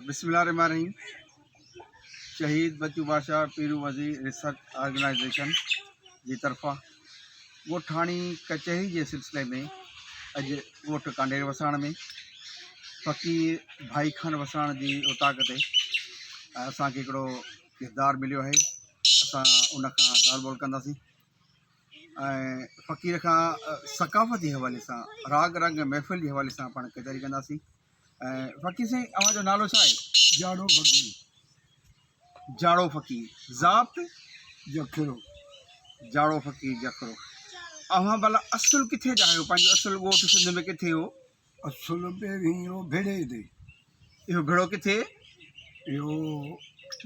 बिस्मिल्लाहिर्रहमानिर्रहीम। शहीद बच्चू बादशाह पीरू वज़ीर रिसर्च ऑर्गेनाइजेशन जी तरफ़ा ॻोठाणी कचहरी के सिलसिले में अॼु ॻोठ कांडेर वसाण में फ़क़ीर भाई खान वसाण जी उताक ते असांखे हिकिड़ो किरदारु मिलियो आहे। असां उन खां ॻाल्हि ॿोल कंदासीं ऐं फ़क़ीर खां सक़ाफ़त जे हवाले सां राग रंग महफ़िल जे हवाले सां पाण कचहरी कंदासीं। ऐं फ़क़ीर साईं अव्हांजो नालो छा आहे? जाड़ो फ़कीर जाड़ो फ़क़ीर ज़ाब्त जखरो जाड़ो फ़क़ीर जखरो। अव्हां भला असुल किथे जा आहियो? पंहिंजो असुल ॻोठ सिंध में किथे हो? असुल पहिरीं इहो भेड़े ते। इहो भेड़ो किथे? इहो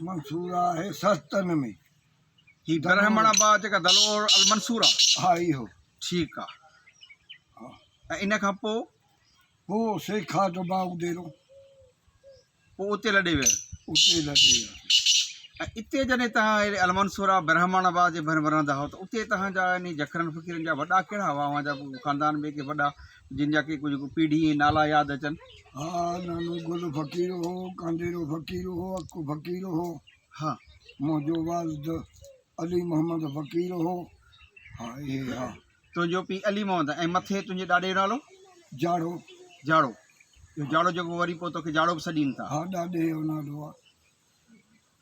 मंसूर आहे सस्तन में। ही ब्रह्मणाबाद जेका दलोर अलमंसूर आहे? हा इहो। ठीकु आहे। हा ऐं इन खां पोइ सेखा तो बाउदेरो उते लॾे विया? उते लॾे विया। ऐं इते जॾहिं तव्हां अलमंसूरा ब्रह्मणाबाद जे भर रहंदा हो त उते तव्हांजा यानी जखरनि फ़क़ीरनि जा वॾा कहिड़ा हुआ? अव्हांजा ख़ानदान में के वॾा जिन जा के कुझु पीढ़ी नाला यादि अचनि? हा नानो गुल फ़कीर हो, कांडेरो फ़कीर हो, अक्कू फ़कीर हो। हा मुंहिंजो वालिद अली मोहम्मद फ़कीर हो। हा इहे। हा तुंहिंजो पीउ अली मोहम्मद ऐं मथे तुंहिंजे ॾाॾे जो नालो? जाड़ो। जाड़ो। इहो जाड़ो जेको वरी पोइ तोखे जाड़ो बि सॾीनि था? हा ॾाॾे जो नालो आहे।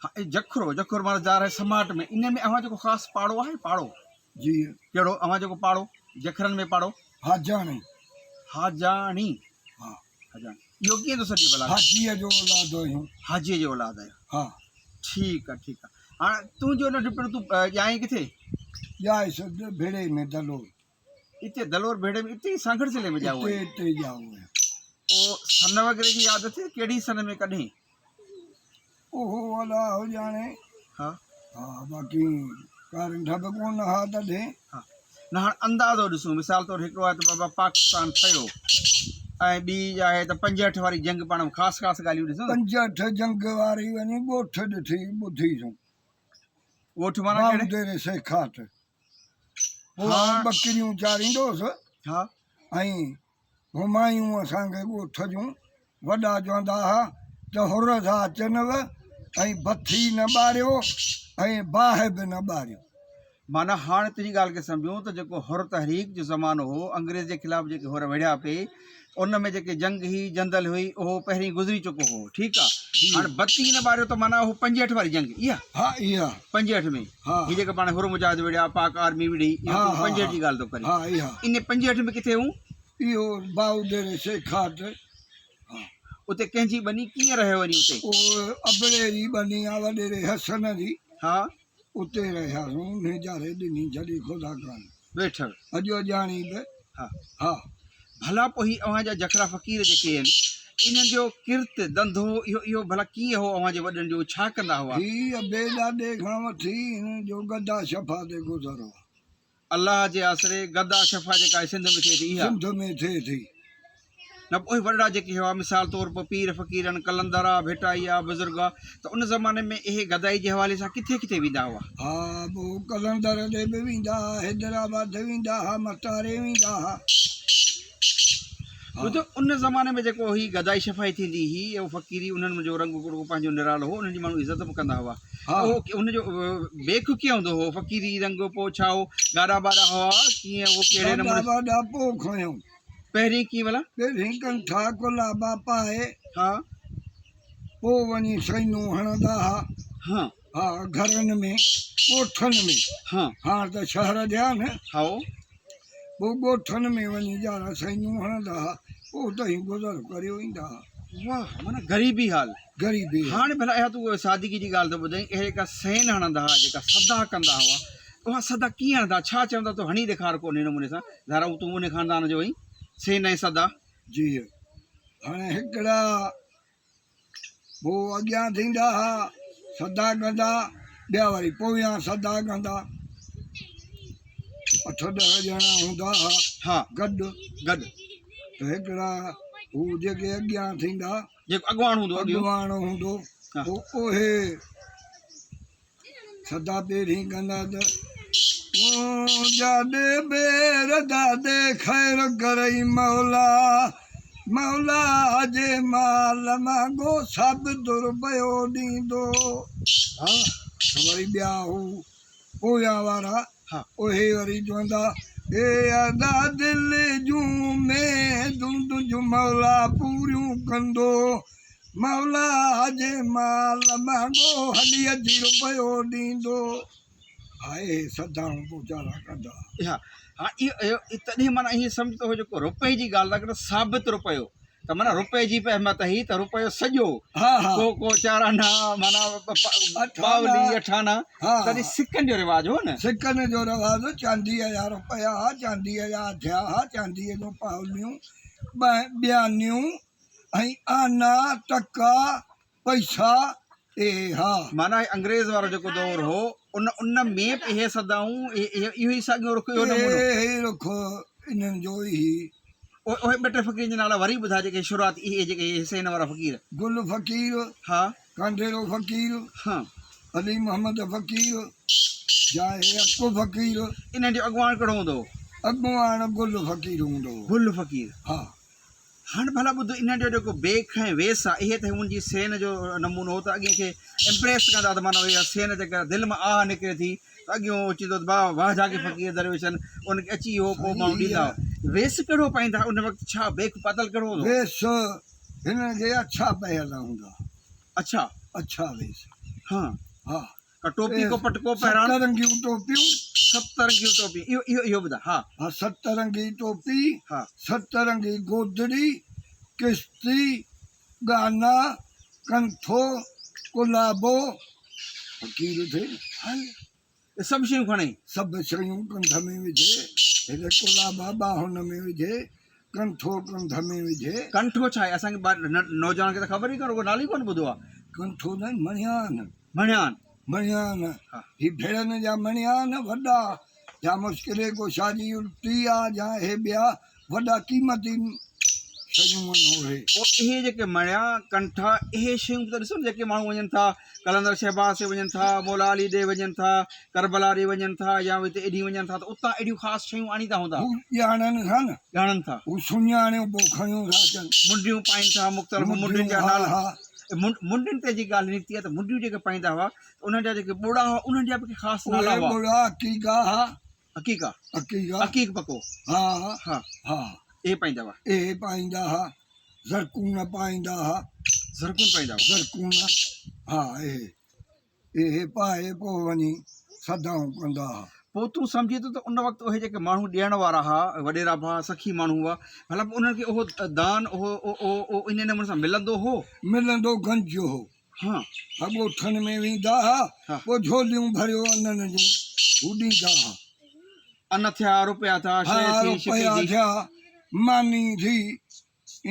हा ऐं जखरो जखरो माना ज़ार आहे समाट में। इन में अव्हां जेको ख़ासि पाड़ो आहे? पाड़ो जी कहिड़ो अव्हां जेको पाड़ो जखरनि में पाड़ो? हाजाणी। हाजाणी। हा हाजाणी। इहो कीअं थो सॾे भला? हाजीअ जो औलाद आहियूं। हाजीअ जो औलाद आहियो? हा ठीकु आहे ठीकु आहे। हाणे तुंहिंजो नंढ पिणु तूं ॼाएं किथे? ॼाए सद भेड़े में दलोर। इते दलोर भेड़े में इते ई सांगड़ ज़िले में ॼाओ आहे? इते ॼाओ आहे। पोइ सन वग़ैरह जी यादि अचे? कहिड़ी सन में कॾहिं? ओहो वाला हो जाने। हा हा बाक़ी कारण ढब कोन हा तॾहिं। हा न हाणे अंदाज़ो ॾिसूं। मिसाल तौरु हिकिड़ो आहे त बाबा पाकिस्तान ठहियो ऐं ॿी आहे त 65 वारी जंग। पाण ख़ासि ख़ासि ॻाल्हियूं ॾिसूं। 65 जंग वारी वञी ॻोठ ॾिठी ॿुधीसूं। ॻोठ माना कहिड़े? बाउदेरे सेखाट। हा बकरियूं चारींदोसि हा ऐं हुमायूं असांखे ॻोठ जूं वॾा चवंदा हुआ त हुर सां अचनव ऐं बथी न ॿारियो ऐं बाहि बि न ॿारियो। माना हाणे तुंहिंजी ॻाल्हि खे सम्झूं त जेको हुर तहरीक जो ज़मानो हो, अंग्रेज़ जे ख़िलाफ़ जेके हुर विढ़िया पिए, उन में जेके जंग ही जंदल हुई उहो पहिरीं गुज़री चुको हो। ठीकु आहे। हाणे बत्ती न ॿारियो त माना उहो 65 वारी जंग इहा? हा इहा 65 में। हा हीअ जेका पाण हुर मुजाहिद विढ़िया पाक आर्मी विढ़ी, इहा 65 जी ॻाल्हि थो करे? हा इहा। इन 65 में किथे हूं? इहो बाउदेरे सेखाट। हा उते कंहिंजी बनी कीअं रहियो वञी उते? उहो अबड़े जी बनी आहे वॾेरे हसन जी। हा उते रहियासीं। नेजारे ॾिनी जॾहिं ख़ुदा कान वेठल अॼु ॼाणी बि। हा हा भला पोइ ही अव्हांजा जखरा फ़क़ीर जेके आहिनि इन्हनि जो किर्त धंधो इहो भला कीअं हो? अव्हांजे वॾनि जो छा कंदा हुआ? हीअ अबे ॾाॾे खां वठी हिन जो गदा शफ़ा ते गुज़रो। अल्लाह जे आसरे गदा शफ़ा जेका सिंध में थिए थी इहा? सिंध में थिए थी। न पोइ वॾा जेके हुआ मिसाल तौर पर पीर फ़क़ीरनि कलंदर आहे भेटाई आहे बुज़ुर्ग आहे त उन ज़माने में इहे गदाई जे हवाले सां किथे किथे वेंदा हुआ? हा पोइ कलंदर ॾे बि वेंदा हुआ, हैदराबाद वेंदा हुआ, मटारे वेंदा हुआ। ॿुधो उन ज़माने में जेको ही गदाई शफ़ाई थींदी हुई उहो फ़क़ीरी उन्हनि जो रंग पंहिंजो निरालो हो, उन्हनि जी माण्हू इज़त बि कंदा हुआ। उहो उनजो बेख कीअं हूंदो हो? फ़क़ीरी रंग पोइ छा हो? गाॾा बाॾा हुआ कीअं? उहो कहिड़े नमूने? वॾा पोइ खयूं पहिरीं कीअं भला? पहिरीं कंठा कुलाबा पाए हा पोइ वञी सैनूं हणंदा हुआ। हा हा घरनि में ॻोठनि में। हा हाणे त शहर थिया न। हा पोइ ॻोठनि में वञी ॼाणा सैनूं हणंदा हुआ। पोइ उते ई गुज़र करे ईंदा हुआ। वाह माना ग़रीबी हाल। ग़रीबी। हाणे भला इहा तूं सादगी जी ॻाल्हि थो ॿुधाई, इहे जेका सैन हणंदा हुआ, जेका सदा कंदा हुआ, उहा सदा कीअं हणंदा? छा चवंदा? तूं हणी ॾेखार कोन्हे नमूने सां। ज़ारा तूं उन ख़ानदान जो हुई। सैन ऐं सदा जी हाणे हिकिड़ा पोइ अॻियां थींदा हुआ सदा कंदा, ॿिया वरी पोयां सदा कंदा। 8-10 ॼणा हूंदा हुआ। हा गॾु गॾु त हिकिड़ा हू जेके अॻियां थींदा जेको अॻवान हूंदो अॻुवाण हूंदो पोइ उहे सदा पहिरीं कंदा त जाॾे बेर दादे ख़ैर करई मौला मौला जे माल मांगो सब दुरुपयो ॾींदो। हा वरी ॿिया हू पोयां वारा हा उहे वरी चवंदा ए अदा दिलि जूं में तुंहिंजूं मौला पूरियूं कंदो। मौला जे माल मांगो हली अची रुपयो ॾींदो। हाए सदाऊं वीचारा कंदा। हा हा तॾहिं माना ईअं सम्झ थो जेको रुपए जी ॻाल्हि था करो साबित रुपयो त माना रुपए जी बि अहमियत हुई त रुपयो सॼो हा हा को चाराना माना पावली अठाना हा तॾहिं सिकनि जो रिवाज हो न। सिकनि जो रवाज़ चांदीअ जा रुपया चांदीअ जा थिया चांदीअ जूं पावलियूं ॿियानियूं ऐं आना टका पैसा ए हा माना अंग्रेज़ वारो जेको दौर हो उन में बि इहे सदाऊं इहो ई साॻियो रुख जो नमूनो। हे रुख इन्हनि जो ई उहे ॿ टे फ़क़ीर जा नाला वरी ॿुधा जेके शुरूआत इहे जेके हिसैन वारा फ़क़ीर। गुल फ़क़ीर हा कांडेरो फ़क़ीर हा अली मोहम्मद फ़क़ीर जाहे अको फ़क़ीर इन्हनि जो अॻुवाण कहिड़ो हूंदो? अॻुवाण गुल फ़क़ीर हूंदो हो। गुल फ़क़ीर। हा हाणे भला ॿुधो इन्हनि जो जेको बेख ऐं वेस आहे इहे त हुनजी सेन जो नमूनो हो त अॻे खे इम्प्रेस कंदा त माना इहा सेन जेका दिलि मां आह निकिरे थी त अॻियों अची थो वाह वाह जाके फ़क़ीर दरवेशन उनखे अची वियो पोइ माण्हू ॾींदा। वेस कहिड़ो पाईंदा उन वक़्तु छा बेख पातल कहिड़ो हूंदो? वेस हिननि खे अच्छा पयल हूंदा। अच्छा अच्छा वेस हा हा का टोपी को पटको पहिरां सतरंगियूं टोपियूं सतरंगियूं टोपी इहो ॿुधा। हा हा सतरंगी टोपी हा सतरंगी गोदड़ी किश्ती गाना कंठो कुलाबो फ़क़ीर थे हल इहे सभु शयूं खणे सभु शयूं कंध में विझे हेॾे कुलाबा बाहुन में विझे कंठो कंध में विझे। कंठो छा आहे असांखे नौजवान खे त ख़बर ई कोन उहो नालो ई कोन ॿुधो आहे। कंठो न मणियान मणियान मणियान हा ही भेड़नि जा मणियान वॾा या मुश्किल कुशाजी उल्टी आहे या हे ॿिया वॾा क़ीमती शयूं आहिनि उहे। पोइ इहे जेके मणिया कंठा इहे शयूं त ॾिसो न जेके माण्हू वञनि था कलंदर शहबाज़ ते वञनि था मौला अली ॾे वञनि था करबला ॾे वञनि था या हिते एॾी वञनि था त उतां एॾियूं ख़ासि शयूं आणींदा हूंदा हू ॼाणनि था न ॼाणनि था हू सुञाणियूं पोइ खणियूं था अचनि मुंडियूं पाइनि था मुख़्तलिफ़ मुंडियुनि जा हा नाला। हा मुंडियुनि ते जी ॻाल्हि निकिती आहे त मुंडियूं जेके पाईंदा हुआ उन्हनि जा जेके ॿोड़ा हुआ उन्हनि जा बि ख़ासि नाला उहे हुआ। बुड़ा अकीका हा हक़ीक़ा अकीका हक़ीक़ पको हा हा हा इहे पाईंदा हुआ। ए पाईंदा हुआ ज़रकून पाईंदा हुआ ज़रकून पाईंदा हुआ। ज़रकून हा ए पाए पोइ वञी सदाऊं कंदा हुआ। पोइ तूं सम्झी थो त उन वक़्तु उहे जेके माण्हू ॾियण वारा हुआ वॾेरा भाउ सखी माण्हू हुआ भला उन्हनि खे उहो दान उहो इन नमूने सां मिलंदो हो। मिलंदो गंज हो हा ॻोठनि में वेंदा हुआ हा पोइ झोलियूं भरियो अननि जूं हू ॾींदा हुआ। अन थिया रुपया थिया हा शइ थी रुपया शिकी थी थिया मानी थी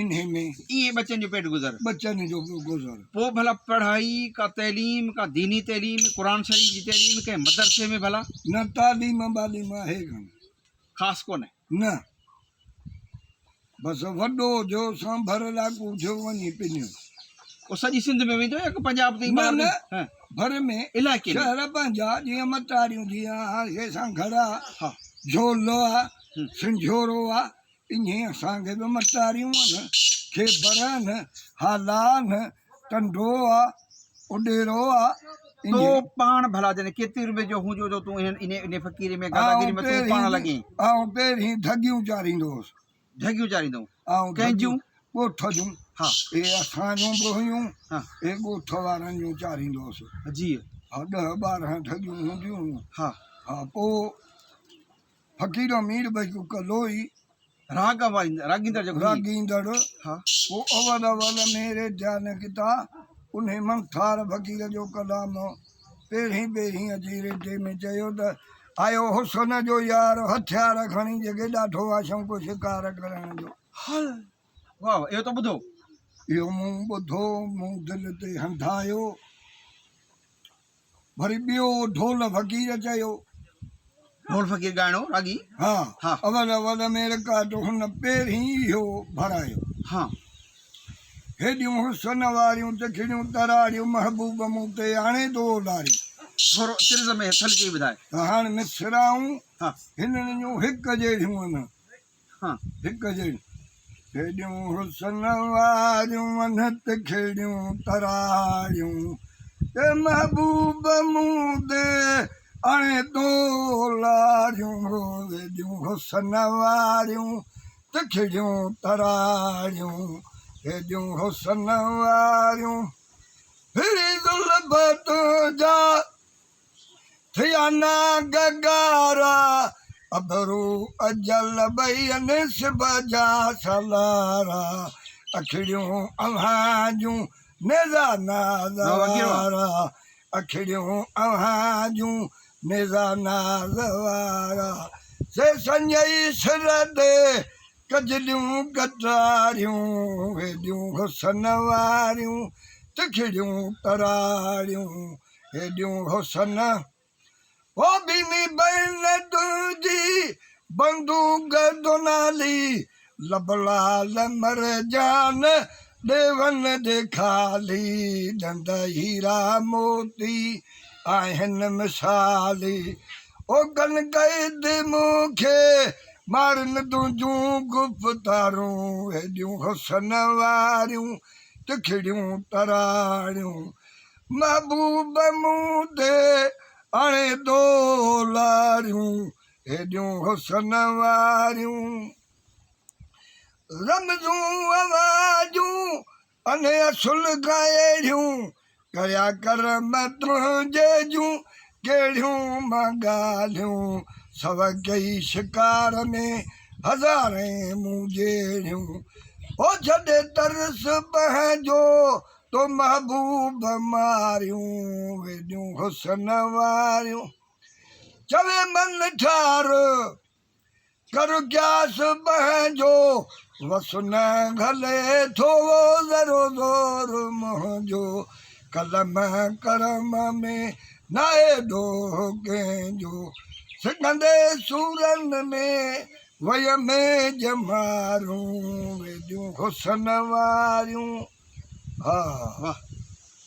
इन्हे में ईअं बच्चनि जो पेट गुज़र। बचनि जो गुज़र पोइ भला पढ़ाई का तइलीम का दीनी तइलीम क़ुरान शरीफ़ जी तइलीम कंहिं मदरसे में भला न तालीम वालीम आहे कान ख़ासि कोन्हे। न बसि वॾो जो सां भर लाॻू थियो वञी पिनियो। उहो सॼी सिंध में वेंदो या पंजाब ताईं न ॿाहिरि न हा भर में इलाइक़े में शहर पंहिंजा जीअं मटारियूं जीअं हाणे सां घड़ा हा झोलो आहे सिंझोरो आहे ईअं असांखे बि मटारियूं आहिनि खेबर आहिनि हाला आहिनि टंडो आहे उॾेरो आहे तो पाण भला जॾहिं केतिरे रुपए जो हुजो जो तूं इन फ़क़ीर में गादागिरी में तूं पाण लॻी ऐं पहिरीं धगियूं चारींदो हुउसि ढगियूं चारींदो ऐं कंहिंजूं ॻोठ जूं हा हे असांजूं बि हुयूं हा हे ॻोठ वारनि जूं चारींदो हुउसि। जी हा 10-12 ठगियूं हूंदियूं हुयूं। हा हा पोइ फ़क़ीर मीर भाई कलोई रागींदड़ जेको रागींदड़ हा पोइ अवल अवल मेरे ध्यान किता उन मंठार फ़क़ीर जो कलाम पहिरीं अची रेटे में चयो त आयो हुसन जो यार हथियार खणी जेके ॾाढो आहे शौक़ु शिकार करण जो। हल वाह इहो त ॿुधो इहो मूं ॿुधो मूं दिलि ते हंधायो। वरी ॿियो ढोल फ़क़ीर चयो ढोल फ़क़ीर ॻाइणो रागी हा हा अवल अवल मेरे काट हुन पहिरीं इहो भरायो। हा हेॾियूं हुसन वारियूं तिखड़ियूं तराड़ियूं महबूब मूं ते हाणे दो लारी थोरो तिर्ज़ में हथल चई ॿुधाए त हाणे मिसराऊं हा हिननि जूं हिकु जहिड़ियूं आहिनि हा हिकु जहिड़ियूं हेॾियूं हुसन वारियूं वनत खेड़ियूं तराड़ियूं ते महबूब मूं दे अणे तो लारियूं हेॾियूं हुसन वारियूं त खेड़ियूं तराड़ियूं हेॾियूं हुसन वारियूं फिरी ज़ुल्फ़त जा थिया ना गगारा अबरू अजल ॿई निस्ब जा सलारा अखिड़ियूं अव्हां जूं नेज़ा नाज़वारा अखिड़ियूं अव्हां जूं नेज़ा नाज़वारा से संजई सिर ते कजलियूं कटारियूं हेॾियूं हुसन वारियूं तिखिड़ियूं तराड़ियूं हेॾियूं हुसन ओ बिनी बहन तुंहिंजी बंदूक दुनाली लबलाल मरजान ॾेवन दे खाली दंद हीरा मोती आहिनि मिसाली ओ गन क़ैद मूंखे मारन तुंहिंजूं गुफ़्तारूं हेॾियूं हुसन वारियूं तिखिड़ियूं तराड़ियूं महबूब मूं ते अणे दो लारियूं हेॾियूं हुसन वारियूं रमज़ूं आवाजूं अने असुल गाएड़ियूं कया करम तुंहिंजे जूं कहिड़ियूं मां ॻाल्हियूं सव कई शिकार में हज़ारे मूं जहिड़ियूं ओ छॾे तरस पंहिंजो तो महबूब मारियूं हेॾियूं हुसन वारियूं चवे मन ठार कर क्यास पंहिंजो वसु न घले थो ज़रो ज़ोर मुंहिंजो कलम करम में न एॾो कंहिंजो सिकंदे सूरनि में वय में जमारूं हेॾियूं हुसन वारियूं हा वाह।